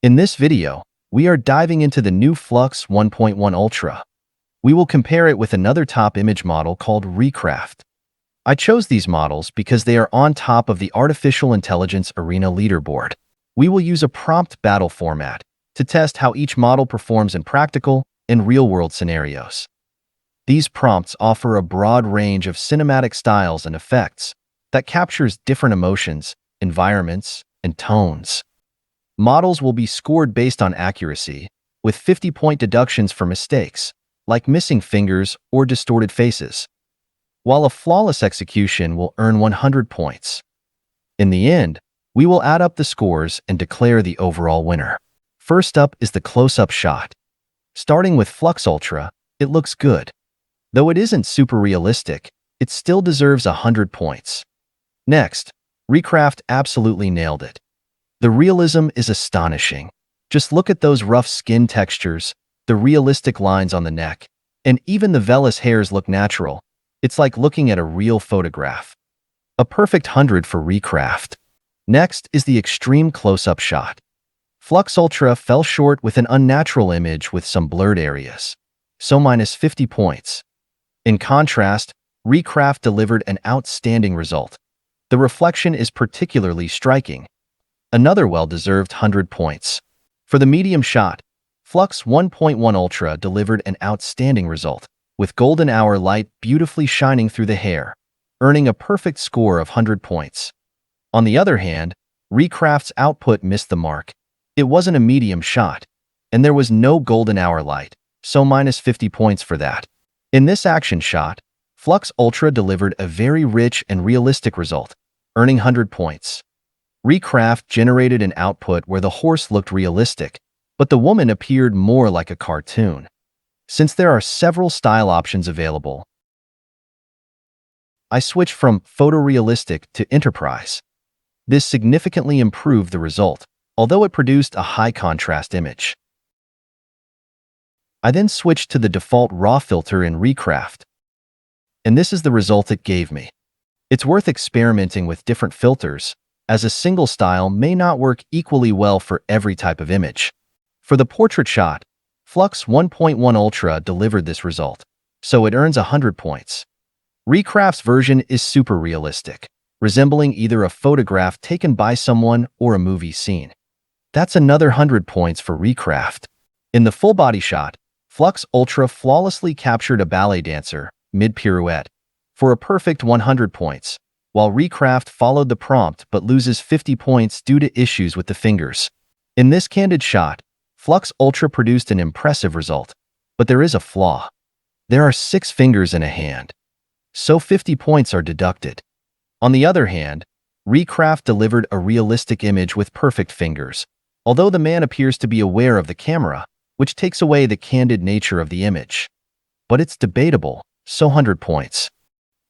In this video, we are diving into the new Flux 1.1 Ultra. We will compare it with another top image model called Recraft. I chose these models because they are on top of the Artificial Intelligence Arena leaderboard. We will use a prompt battle format to test how each model performs in practical and real-world scenarios. These prompts offer a broad range of cinematic styles and effects that captures different emotions, environments, and tones. Models will be scored based on accuracy, with 50-point deductions for mistakes, like missing fingers or distorted faces, while a flawless execution will earn 100 points. In the end, we will add up the scores and declare the overall winner. First up is the close-up shot. Starting with Flux Ultra, it looks good. Though it isn't super realistic, it still deserves 100 points. Next, Recraft absolutely nailed it. The realism is astonishing. Just look at those rough skin textures, the realistic lines on the neck, and even the vellus hairs look natural. It's like looking at a real photograph. A perfect 100 for Recraft. Next is the extreme close-up shot. Flux Ultra fell short with an unnatural image with some blurred areas, so minus 50 points. In contrast, Recraft delivered an outstanding result. The reflection is particularly striking. Another well-deserved 100 points. For the medium shot, Flux 1.1 Ultra delivered an outstanding result, with golden hour light beautifully shining through the hair, earning a perfect score of 100 points. On the other hand, Recraft's output missed the mark. It wasn't a medium shot, and there was no golden hour light, so minus 50 points for that. In this action shot, Flux Ultra delivered a very rich and realistic result, earning 100 points. Recraft generated an output where the horse looked realistic, but the woman appeared more like a cartoon. Since there are several style options available, I switched from photorealistic to enterprise. This significantly improved the result, although it produced a high-contrast image. I then switched to the default RAW filter in Recraft, and this is the result it gave me. It's worth experimenting with different filters, as a single style may not work equally well for every type of image. For the portrait shot, Flux 1.1 Ultra delivered this result, so it earns 100 points. Recraft's version is super realistic, resembling either a photograph taken by someone or a movie scene. That's another 100 points for Recraft. In the full body shot, Flux Ultra flawlessly captured a ballet dancer, mid-pirouette, for a perfect 100 points, while Recraft followed the prompt but loses 50 points due to issues with the fingers. In this candid shot, Flux Ultra produced an impressive result, but there is a flaw. There are 6 fingers in a hand, so 50 points are deducted. On the other hand, Recraft delivered a realistic image with perfect fingers, although the man appears to be aware of the camera, which takes away the candid nature of the image. But it's debatable, so 100 points.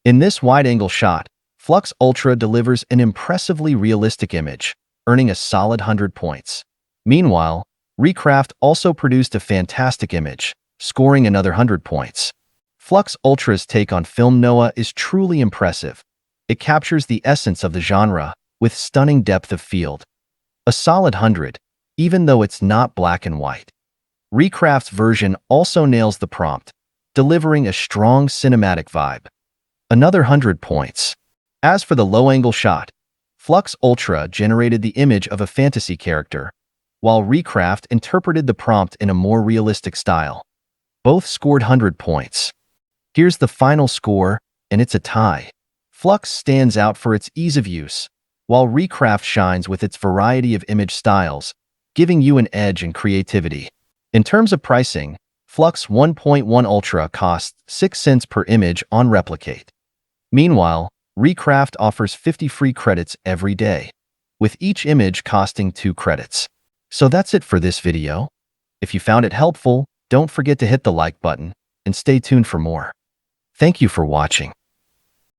In this wide-angle shot, Flux Ultra delivers an impressively realistic image, earning a solid 100 points. Meanwhile, Recraft also produced a fantastic image, scoring another 100 points. Flux Ultra's take on film noir is truly impressive. It captures the essence of the genre with stunning depth of field. A solid 100, even though it's not black and white. Recraft's version also nails the prompt, delivering a strong cinematic vibe. Another 100 points. As for the low-angle shot, Flux Ultra generated the image of a fantasy character, while Recraft interpreted the prompt in a more realistic style. Both scored 100 points. Here's the final score, and it's a tie. Flux stands out for its ease of use, while Recraft shines with its variety of image styles, giving you an edge in creativity. In terms of pricing, Flux 1.1 Ultra costs 6 cents per image on Replicate. Meanwhile, Recraft offers 50 free credits every day, with each image costing 2 credits. So that's it for this video. If you found it helpful, don't forget to hit the like button and stay tuned for more. Thank you for watching.